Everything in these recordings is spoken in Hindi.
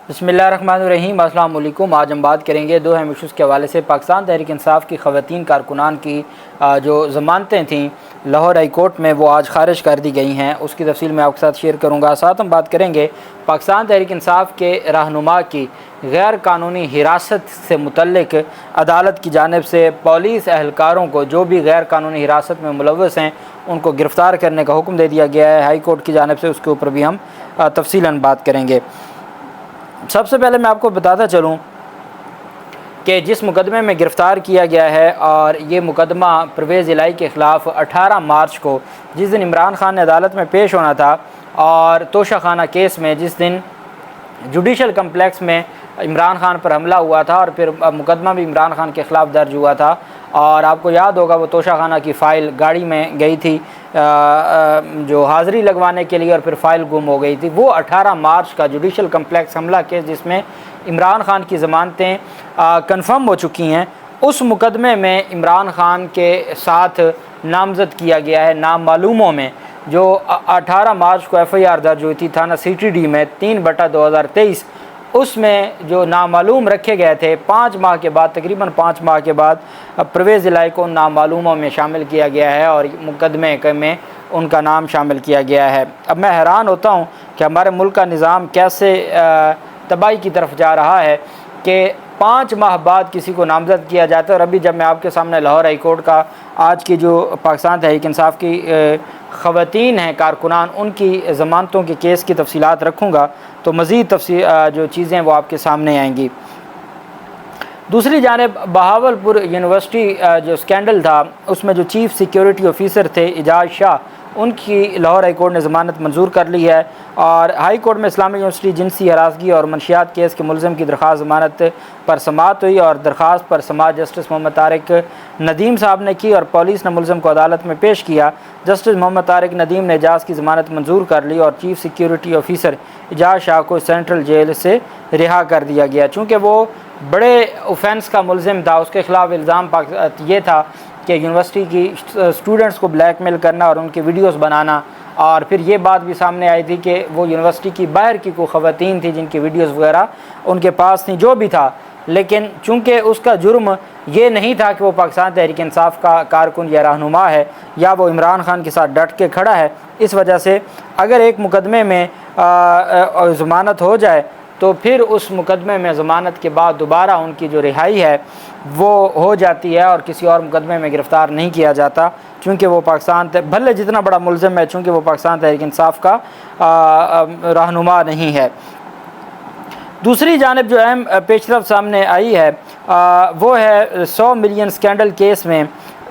बिस्मिल्लाहिर्रहमानिर्रहीम। अस्सलाम वालेकुम। आज हम बात करेंगे दो अहम इशूज़ के हवाले से पाकिस्तान तहरीक इंसाफ़ की ख़वातीन कारकुनान की जो ज़मानतें थीं लाहौर हाई कोर्ट में, वो आज ख़ारिज कर दी गई हैं। उसकी तफसील मैं आपके साथ शेयर करूँगा। साथ हम बात करेंगे पाकिस्तान तहरीक इंसाफ़ के रहनुमा की गैर कानूनी हिरासत से मुतल्लिक अदालत की जानिब से पुलिस एहलकारों को जो भी गैर कानूनी हिरासत में मुलव्वस हैं उनको गिरफ़्तार करने का हुक्म दे दिया गया है हाई कोर्ट की जानिब से। उसके ऊपर भी हम तफसीलन बात करेंगे। सबसे पहले मैं आपको बताता चलूँ कि जिस मुकदमे में गिरफ़्तार किया गया है, और ये मुकदमा परवेज़ इलाही के ख़िलाफ़ 18 मार्च को, जिस दिन इमरान खान ने अदालत में पेश होना था, और तोशा खाना केस में जिस दिन जुडिशल कम्प्लेक्स में इमरान खान पर हमला हुआ था और फिर मुकदमा भी इमरान खान के ख़िलाफ़ दर्ज हुआ था। और आपको याद होगा वो तोशा खाना की फ़ाइल गाड़ी में गई थी जो हाज़िरी लगवाने के लिए, और फिर फ़ाइल गुम हो गई थी। वो 18 मार्च का जुडिशल कम्प्लेक्स हमला केस जिसमें इमरान खान की ज़मानतें कन्फर्म हो चुकी हैं, उस मुकदमे में इमरान खान के साथ नामज़द किया गया है नामालूमों में, जो 18 मार्च को FIR दर्ज हुई थी थाना CTD में 3/2023। उसमें जो नामालूम रखे गए थे 5 माह के बाद, तकरीबन 5 माह के बाद परवेज़ इलाही को नामालूमों में शामिल किया गया है और मुकदमे में उनका नाम शामिल किया गया है। अब मैं हैरान होता हूँ कि हमारे मुल्क का निज़ाम कैसे तबाही की तरफ जा रहा है कि 5 माह बाद किसी को नामज़द किया जाता है। और अभी जब मैं आपके सामने लाहौर हाई कोर्ट का आज की जो पाकिस्तान तहरीक इंसाफ़ की ख़वातीन हैं कारकुनान, उनकी ज़मानतों के केस की तफसीलात रखूँगा तो मज़ीद जो चीज़ें वो आपके सामने आएंगी। दूसरी जानिब बहावलपुर यूनिवर्सिटी जो स्कैंडल था, उसमें जो चीफ़ सिक्योरिटी ऑफिसर थे एजाज शाह, उनकी लाहौर हाई कोर्ट ने ज़मानत मंजूर कर ली है। और हाई कोर्ट में इस्लामी यूनिवर्सिटी जिनसी हरासगी और मनशियात केस के मुलज़िम की दरख्वास्त ज़मानत पर समाअत हुई, और दरख्वास्त पर समाअत जस्टिस मोहम्मद तारिक नदीम साहब ने की और पुलिस ने मुलज़िम को अदालत में पेश किया। जस्टिस मोहम्मद तारिक नदीम ने एजाज की ज़मानत मंजूर कर ली और chief security officer Ejaz Shah को सेंट्रल जेल से रिहा कर दिया गया। चूँकि वो बड़े ऑफेंस का मुलज़िम था, उसके ख़िलाफ़ इल्ज़ाम ये था कि यूनिवर्सिटी की स्टूडेंट्स को ब्लैकमेल करना और उनके वीडियोस बनाना, और फिर ये बात भी सामने आई थी कि वो यूनिवर्सिटी की बाहर की कोई ख़वातीन थी जिनकी वीडियोस वगैरह उनके पास थी, जो भी था। लेकिन चूँकि उसका जुर्म ये नहीं था कि वो पाकिस्तान तहरीक इंसाफ़ का कारकुन या रहनुमा है या वो इमरान खान के साथ डट के खड़ा है, इस वजह से अगर एक मुकदमे में ज़मानत हो जाए तो फिर उस मुकदमे में ज़मानत के बाद दोबारा उनकी जो रिहाई है वो हो जाती है और किसी और मुकदमे में गिरफ़्तार नहीं किया जाता, चूँकि वो पाकिस्तान भले जितना बड़ा मुलज़िम है, चूँकि वो पाकिस्तान तहरीक इंसाफ़ का रहनुमा नहीं है। दूसरी जानिब जो अहम पेशरफ सामने आई है वो है 100 मिलियन स्कैंडल केस में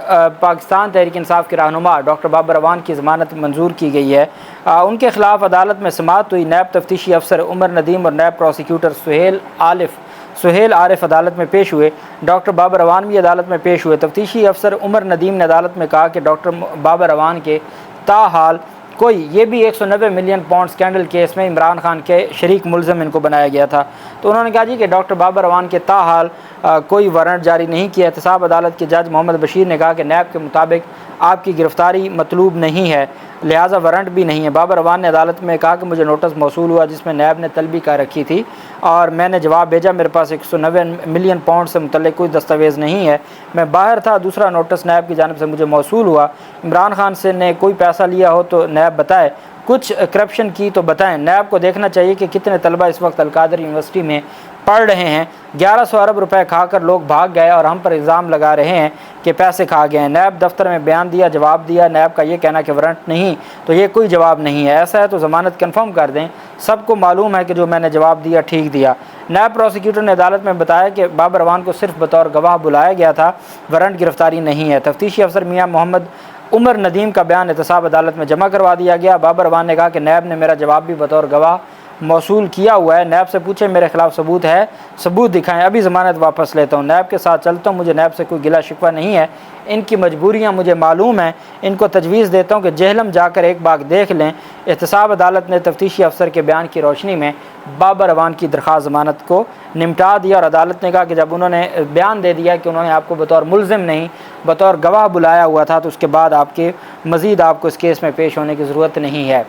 पाकिस्तान तहरीक इंसाफ़ के रहनुमा डॉक्टर बाबर अवान की ज़मानत मंजूर की गई है। उनके ख़िलाफ़ अदालत में समाअत हुई। नैब तफ्तीशी अफसर उमर नदीम और नैब प्रोसिक्यूटर सुहेल आरिफ अदालत में पेश हुए। डॉक्टर बाबर अवान भी अदालत में पेश हुए। तफ्तीशी अफसर उमर नदीम ने अदालत में कहा कि डॉक्टर बाबर अवान के ताहाल कोई ये भी 190 मिलियन पाउंड स्कैंडल केस में इमरान खान के शरीक मुलज़िम इनको बनाया गया था। तो उन्होंने कहा जी कि डॉक्टर बाबर अवान के ताहाल कोई वारंट जारी नहीं किया। एहतसाब अदालत के जज मोहम्मद बशीर ने कहा कि नैब के मुताबिक आपकी गिरफ़्तारी मतलूब नहीं है, लिहाजा वारंट भी नहीं है। बाबर अवान ने अदालत में कहा कि मुझे नोटिस मौसूल हुआ जिसमें नैब ने तलबी का रखी थी और मैंने जवाब भेजा, मेरे पास 190 मिलियन पाउंड से मुतल्लिक कोई दस्तावेज़ नहीं है, मैं बाहर था। दूसरा नोटिस नैब की जानिब से मुझे मौसूल हुआ। इमरान खान से ने कोई पैसा लिया हो तो नैब बताए, कुछ करप्शन की तो बताएं। नैब को देखना चाहिए कि कितने तलबा इस वक्त अलकादर यूनिवर्सिटी में पढ़ रहे हैं। 1100 अरब रुपए खाकर लोग भाग गए और हम पर इल्ज़ाम लगा रहे हैं कि पैसे खा गए हैं। नैब दफ्तर में बयान दिया, जवाब दिया। नैब का ये कहना कि वारंट नहीं, तो ये कोई जवाब नहीं है। ऐसा है तो ज़मानत कन्फर्म कर दें, सबको मालूम है कि जो मैंने जवाब दिया ठीक दिया। नैब प्रोसिक्यूटर ने अदालत में बताया कि बाबर अवान को सिर्फ बतौर गवाह बुलाया गया था, वारंट गिरफ़्तारी नहीं है। तफ्तीशी अफसर मियाँ मोहम्मद उमर नदीम का बयान एहतसाब अदालत में जमा करवा दिया गया। बाबर अवान ने कहा कि नैब ने मेरा जवाब भी बतौर गवाह मौसूल किया हुआ है। नैब से पूछे मेरे खिलाफ सबूत है, सबूत दिखाएं, अभी ज़मानत वापस लेता हूँ, नैब के साथ चलता हूँ। मुझे नैब से कोई गिला शिकवा नहीं है, इनकी मजबूरियाँ मुझे मालूम हैं, इनको तजवीज़ देता हूँ कि जेहलम जाकर एक बार देख लें। एहतसाब अदालत ने तफ्तीशी अफसर के बयान की रोशनी में बाबर अवान की दरख्वास्त ज़मानत को निपटा दिया और अदालत ने कहा कि जब उन्होंने बयान दे दिया कि उन्होंने आपको बतौर मुलज़िम नहीं बतौर गवाह बुलाया हुआ था, तो उसके बाद आपके मज़ीद आपको इस केस में पेश होने की ज़रूरत नहीं है।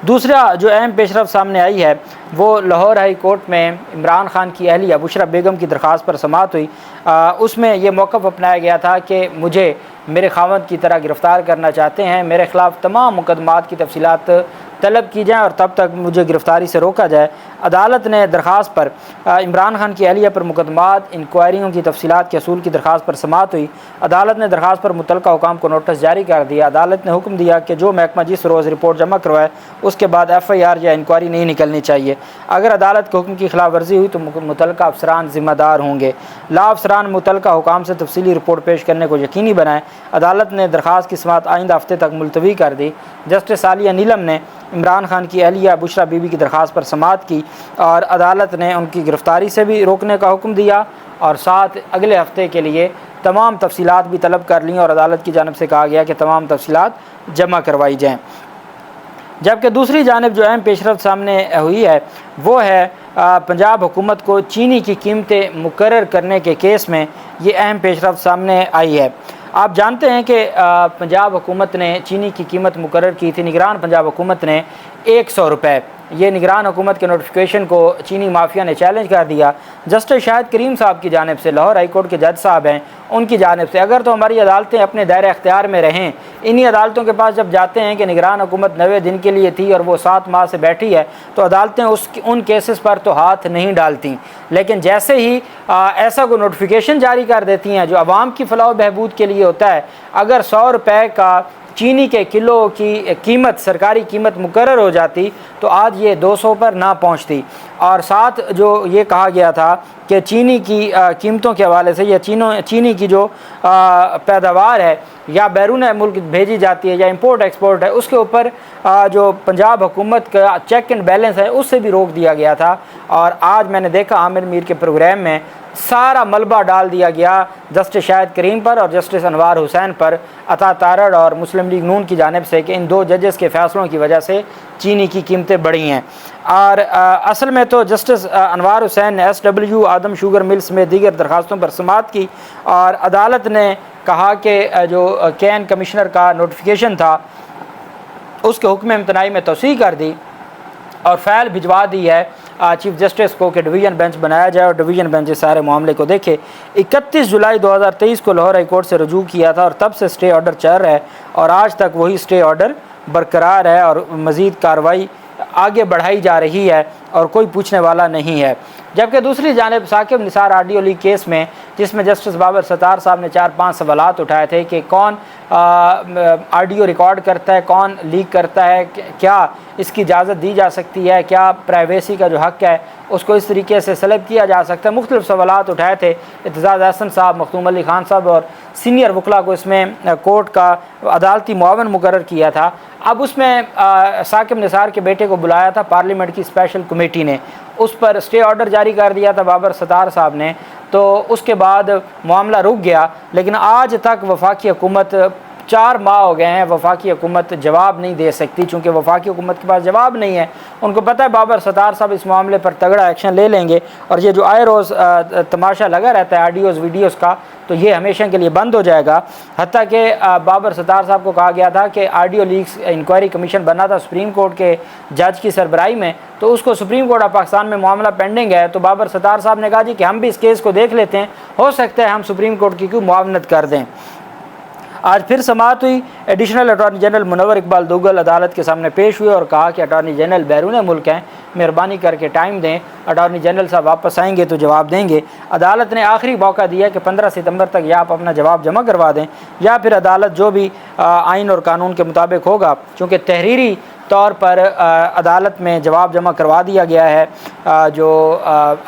दूसरा जो अहम पेशरफ सामने आई है वो लाहौर हाई कोर्ट में इमरान खान की अहलिया बुशरा बेगम की दरख्वास्त पर समाअत हुई। उसमें ये मौक़िफ़ अपनाया गया था कि मुझे मेरे खावंद की तरह गिरफ़्तार करना चाहते हैं, मेरे ख़िलाफ़ तमाम मुकदमात की तफसीलात तलब की जाए और तब तक मुझे गिरफ़्तारी से रोका जाए। अदालत ने दरख्वास्त पर इमरान खान की अहलिया पर मुकदमात इंक्वायरियों की तफसीलात के असूल की दरख्वास्त पर समाअत हुई। अदालत ने दरख्वास्त पर मुतल्लिक़ा हुकाम को नोटिस जारी कर दिया। अदालत ने हुक्म दिया कि जो महकमा जिस रोज़ रिपोर्ट जमा करवाए उसके बाद FIR या इंक्वायरी नहीं निकलनी चाहिए। अगर अदालत के हुक्म की खिलाफ वर्जी हुई तो मुतल्लिक़ा अफसरान ज़िम्मेदार होंगे। ला अफसरान मुतल्लिक़ा हुकाम से तफसीली रिपोर्ट पेश करने को यकीनी बनाएँ। अदालत ने दरख्वास्त की समाअत आइंदा हफ्ते तक मुलतवी कर दी। जस्टिस आलिया नीलम ने इमरान खान की अहलिया बुशरा बीबी की दरख्वास्त पर समाअत की और अदालत ने उनकी गिरफ़्तारी से भी रोकने का हुक्म दिया और साथ अगले हफ्ते के लिए तमाम तफसीलात भी तलब कर लीं और अदालत की जानिब से कहा गया कि तमाम तफसीलात जमा करवाई जाएँ। जबकि दूसरी जानिब जो अहम पेशरफ सामने हुई है वो है पंजाब हुकूमत को चीनी की कीमतें मुकर्रर करने के केस में ये अहम पेशरफ सामने आई है। आप जानते हैं कि पंजाब हुकूमत ने चीनी की कीमत मुकर्रर की थी। निगरान पंजाब हुकूमत ने 100 रुपये, ये निगरान हुकूमत के नोटिफिकेशन को चीनी माफिया ने चैलेंज कर दिया। जस्टिस शाहिद करीम साहब की जानिब से, लाहौर हाई कोर्ट के जज साहब हैं, उनकी जानिब से अगर तो हमारी अदालतें अपने दायरे अख्तियार में रहें, इन्हीं अदालतों के पास जब जाते हैं कि निगरान हुकूमत 90 दिन के लिए थी और वो 7 माह से बैठी है, तो अदालतें उन केसेस पर तो हाथ नहीं डालती। लेकिन जैसे ही ऐसा कोई नोटिफिकेशन जारी कर देती हैं जो आवाम की फलाह बहबूद के लिए होता है, अगर 100 रुपये का चीनी के किलो की कीमत, सरकारी कीमत मुकर्रर हो जाती तो आज ये 200 पर ना पहुंचती। और साथ जो ये कहा गया था कि चीनी की कीमतों के हवाले से या चीनी की जो पैदावार है या बैरून मुल्क भेजी जाती है या इंपोर्ट एक्सपोर्ट है, उसके ऊपर जो पंजाब हुकूमत का चेक एंड बैलेंस है उससे भी रोक दिया गया था। और आज मैंने देखा आमिर मीर के प्रोग्राम में सारा मलबा डाल दिया गया जस्टिस शाहिद करीम पर और जस्टिस अनवार हुसैन पर, अता तारड़ और मुस्लिम लीग नून की जानिब से कि इन 2 जजेस के फ़ैसलों की वजह से चीनी की कीमतें बढ़ी हैं। और असल में तो जस्टिस अनवार हुसैन ने SW आदम शुगर मिल्स में दीगर दरख्वास्तों पर समाअत की और अदालत ने कहा कि जो कैन कमिश्नर का नोटिफिकेशन था उसके हुक्म इम्तनाई में तौसीह कर दी और फ़ाइल भिजवा दी है चीफ जस्टिस को कि डिवीज़न बेंच बनाया जाए और डिवीज़न बेंच इस सारे मामले को देखे। 31 जुलाई 2023 को लाहौर हाई कोर्ट से रजू किया था और तब से स्टे ऑर्डर चल रहा है और आज तक वही स्टे ऑर्डर बरकरार है और मज़ीद कार्रवाई आगे बढ़ाई जा रही है और कोई पूछने वाला नहीं है। जबकि दूसरी जानिब Saqib Nisar audio leak case में, जिसमें जस्टिस बाबर सत्तार साहब ने 4-5 सवालात उठाए थे कि कौन ऑडियो रिकॉर्ड करता है, कौन लीक करता है, क्या इसकी इजाज़त दी जा सकती है, क्या प्राइवेसी का जो हक़ है उसको इस तरीके से सलब किया जा सकता है। मुख्तलिफ सवालात उठाए थे। इत्तेज़ाज़ अहसन साहब, मखदूम अली खान साहब और सीनियर वकला को इसमें कोर्ट का अदालती मुआवन मुकर्रर किया था। अब उसमें साकिब निसार के बेटे को बुलाया था पार्लियामेंट की स्पेशल कमेटी ने, उस पर स्टे ऑर्डर जारी कर दिया था बाबर सत्तार साहब ने, तो उसके बाद मामला रुक गया। लेकिन आज तक वफाकी हुकूमत 4 माह हो गए हैं, वफाकी हुकूमत जवाब नहीं दे सकती, चूँकि वफाकी हुकूमत के पास जवाब नहीं है। उनको पता है बाबर सत्तार साहब इस मामले पर तगड़ा एक्शन ले लेंगे और ये जो आए रोज़ तमाशा लगा रहता है ऑडियोज़ वीडियोज़ का, तो ये हमेशा के लिए बंद हो जाएगा। हत्ता कि बाबर सत्तार साहब को कहा गया था कि ऑडियो लीक्स इंक्वायरी कमीशन बना था सुप्रीम कोर्ट के जज की सरबराही में, तो उसको सुप्रीम कोर्ट ऑफ पाकिस्तान में मामला पेंडिंग है। तो बाबर सत्तार साहब ने कहा जी कि हम भी इस केस को देख लेते हैं, हो सकता है हम सुप्रीम कोर्ट की क्यों मुआवनत कर दें। आज फिर समाअत हुई। Additional attorney general Munawar Iqbal Duggal अदालत के सामने पेश हुए और कहा कि अटॉर्नी जनरल बैरून मुल्क हैं, मेहरबानी करके टाइम दें, अटॉर्नी जनरल साहब वापस आएंगे तो जवाब देंगे। अदालत ने आखिरी मौका दिया कि 15 सितंबर तक या आप अपना जवाब जमा करवा दें या फिर अदालत जो भी आइन और कानून के मुताबिक होगा, चूँकि तहरीरी तौर पर अदालत में जवाब जमा करवा दिया गया है जो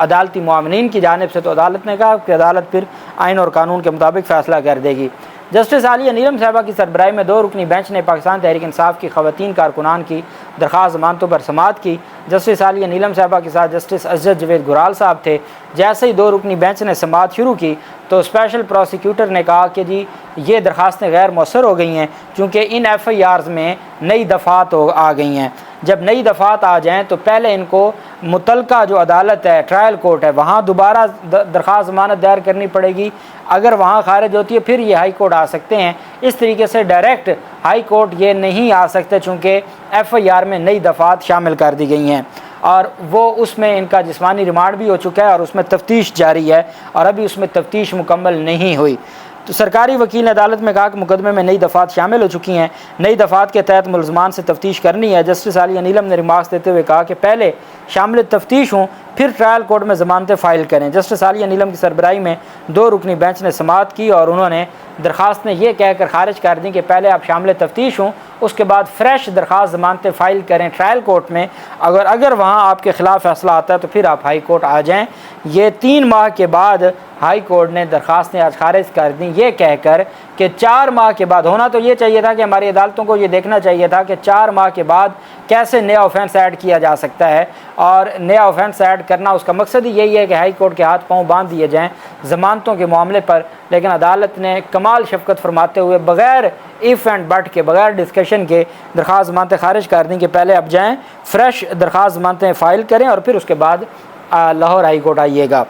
अदालती मुआवनीन की जानिब से, तो अदालत ने कहा कि अदालत फिर आइन और कानून के मुताबिक फ़ैसला कर देगी। जस्टिस आलिया नीलम साहबा की सरबराही में 2 रुकनी बेंच ने पाकिस्तान तहरीक इंसाफ की ख़वातीन कारकुनान की दरख्वास्त ज़मानतों पर समाअत की। जस्टिस आलिया नीलम साहबा के साथ जस्टिस अजद जवेद गुराल साहब थे। जैसे ही 2 रुकनी बेंच ने समाअत शुरू की तो स्पेशल प्रोसिक्यूटर ने कहा कि जी ये दरख्वास्तें गैर मौसर हो गई हैं, क्योंकि इन FIRs में नई दफ़ात आ गई हैं। जब नई दफ़ात आ जाएँ तो पहले इनको मुतलका जो अदालत है, ट्रायल कोर्ट है, वहाँ दोबारा दरख्वास्त ज़मानत दायर करनी पड़ेगी। अगर वहाँ खारिज होती है फिर ये हाई कोर्ट आ सकते हैं। इस तरीके से डायरेक्ट हाई कोर्ट ये नहीं आ सकते, चूँकि FIR में नई दफ़ात शामिल कर दी गई हैं और वो उसमें इनका जिस्मानी रिमांड भी हो चुका है और उसमें तफ्तीश जारी है और अभी उसमें तफ्तीश मुकम्मल नहीं हुई। तो सरकारी वकील ने अदालत में कहा कि मुकदमे में नई दफ़ात शामिल हो चुकी हैं, नई दफ़ात के तहत मुलजमान से तफ्तीश करनी है। जस्टिस आलिया नीलम ने रिमार्क्स देते हुए कहा कि पहले शामिल तफ्तीश हों फिर ट्रायल कोर्ट में ज़मानतें फ़ाइल करें। जस्टिस आलिया नीलम की सरबराही में 2 रुकनी बेंच ने समाअत की और उन्होंने दरख्वास्त ने यह कहकर खारिज कर दी कि पहले आप शामिल तफ्तीश हों, उसके बाद फ्रेश दरख्वास्त ज़मानतें फ़ाइल करें ट्रायल कोर्ट में। अगर वहाँ आपके ख़िलाफ़ फ़ैसला आता है तो फिर आप हाई कोर्ट आ जाएँ। ये 3 माह के बाद हाई कोर्ट ने दरख्वास्तें आज खारिज कर दी, ये कहकर कि 4 माह के बाद, होना तो ये चाहिए था कि हमारी अदालतों को ये देखना चाहिए था कि 4 माह के बाद कैसे नया ऑफेंस ऐड किया जा सकता है और नया ऑफेंस ऐड करना उसका मकसद ही यही है कि हाई कोर्ट के हाथ पांव बांध दिए जाएं ज़मानतों के मामले पर। लेकिन अदालत ने कमाल शफकत फरमाते हुए बग़ैर इफ़ एंड बट के, बग़ैर डिस्कशन के दरख्वास्त ज़मानतें खारिज कर दी कि पहले अब जाएँ, फ्रेश दरख्वास्त ज़मानतें फ़ाइल करें और फिर उसके बाद लाहौर हाई कोर्ट आइएगा।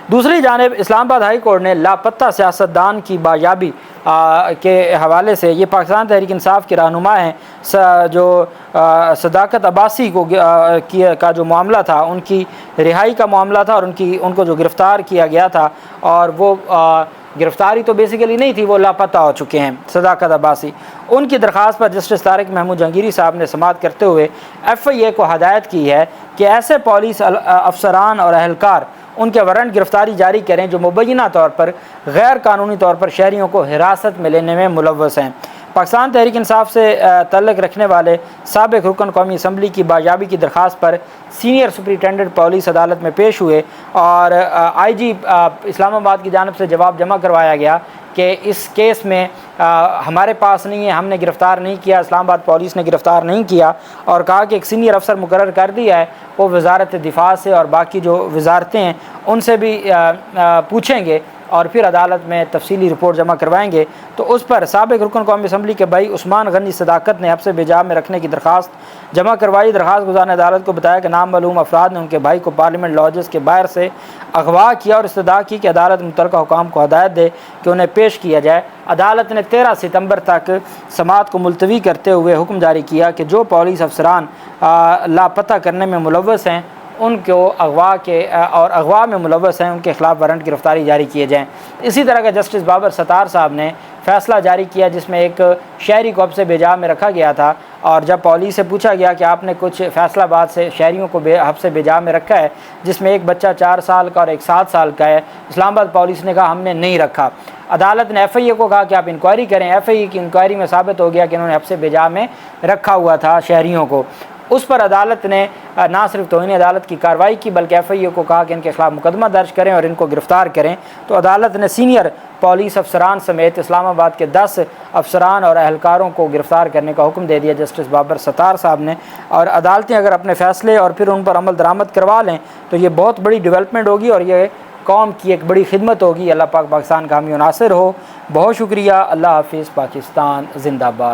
दूसरी जानिब इस्लामाबाद हाई कोर्ट ने लापता सियासतदान की बायाबी के हवाले से, ये पाकिस्तान तहरीक इंसाफ के रहनुमा हैं जो सदाकत अब्बासी का जो मामला था, उनकी रिहाई का मामला था और उनको जो गिरफ़्तार किया गया था और वो गिरफ़्तारी तो बेसिकली नहीं थी, वो लापता हो चुके हैं सदाकत अब्बासी। उनकी दरख्वास्त पर जस्टिस तारिक महमूद जहांगीरी साहब ने समाअत करते हुए FIA को हदायत की है कि ऐसे पुलिस अफसरान और अहलकार उनके वारंट गिरफ़्तारी जारी करें जो मुबैना तौर पर गैर कानूनी तौर पर शहरियों को हिरासत में लेने में मुलव्वस हैं। पाकिस्तान तहरीक इंसाफ से तल्लुक़ रखने वाले साबिक़ रुकन कौमी असम्बली की बायाबी की दरख्वास्त पर सीनियर सुपरिटेंडेंट पुलिस अदालत में पेश हुए और IG इस्लामाबाद की जानिब से जवाब जमा करवाया गया कि इस केस में हमारे पास नहीं है, हमने गिरफ़्तार नहीं किया, इस्लामाबाद पुलिस ने गिरफ़्तार नहीं किया और कहा कि एक सीनियर अफसर मुकर्रर कर दिया है, वो वज़ारत दिफा से और बाकी जो वज़ारतें हैं उनसे भी पूछेंगे और फिर अदालत में तफसीली रिपोर्ट जमा करवाएंगे। तो उस पर साबिक़ रुकन कौमी असम्बली के भाई उस्मान गनी सदाकत ने हब्स बेजा में रखने की दरख्वास्त जमा करवाई। दरख्वास्त गुज़ार ने अदालत को बताया कि नामालूम अफराद ने उनके भाई को पार्लियामेंट लॉजेस के बाहर से अगवा किया और इस्तदा की कि अदालत मुतल्लिक़ा हुकाम को हदायत दे कि उन्हें पेश किया जाए। अदालत ने 13 सितंबर तक समाअत को मुलतवी करते हुए हुक्म जारी किया कि जो पुलिस अफसरान लापता करने में मुलव्वस हैं उनको अगवा में मुलव्वस हैं उनके ख़िलाफ़ वारंट गिरफ़्तारी जारी किए जाएँ। इसी तरह का जस्टिस बाबर सत्तार साहब ने फ़ैसला जारी किया जिसमें एक शहरी को हब्स बेजा में रखा गया था और जब पुलिस से पूछा गया कि आपने कुछ फैसलाबाद से शहरियों को हब्स बेजा में रखा है जिसमें एक बच्चा 4 साल का और एक 7 साल का है, इस्लामाबाद पुलिस ने कहा हमने नहीं रखा। अदालत ने FIA को कहा कि आप इंक्वायरी करें। FIA की इंक्वायरी में साबित हो गया कि उन्होंने हब्स बेजा में रखा हुआ था शहरियों को। उस पर अदालत ने ना सिर्फ तौहीन अदालत की कार्रवाई की बल्कि FIA को कहा कि इनके ख़िलाफ़ मुकदमा दर्ज करें और इनको गिरफ़्तार करें। तो अदालत ने सीनियर पुलिस अफसरान समेत इस्लामाबाद के 10 अफसरान और अहलकारों को गिरफ़्तार करने का हुक्म दे दिया जस्टिस बाबर सत्तार साहब ने। और अदालतें अगर अपने फ़ैसले और फिर उन पर अमल दरामद करवा लें तो ये बहुत बड़ी डेवलपमेंट होगी और ये कौम की एक बड़ी खिदमत होगी। अल्लाह पाक पाकिस्तान का हामी नासिर हो। बहुत शुक्रिया। अल्लाह हाफिज़। पाकिस्तान ज़िंदाबाद।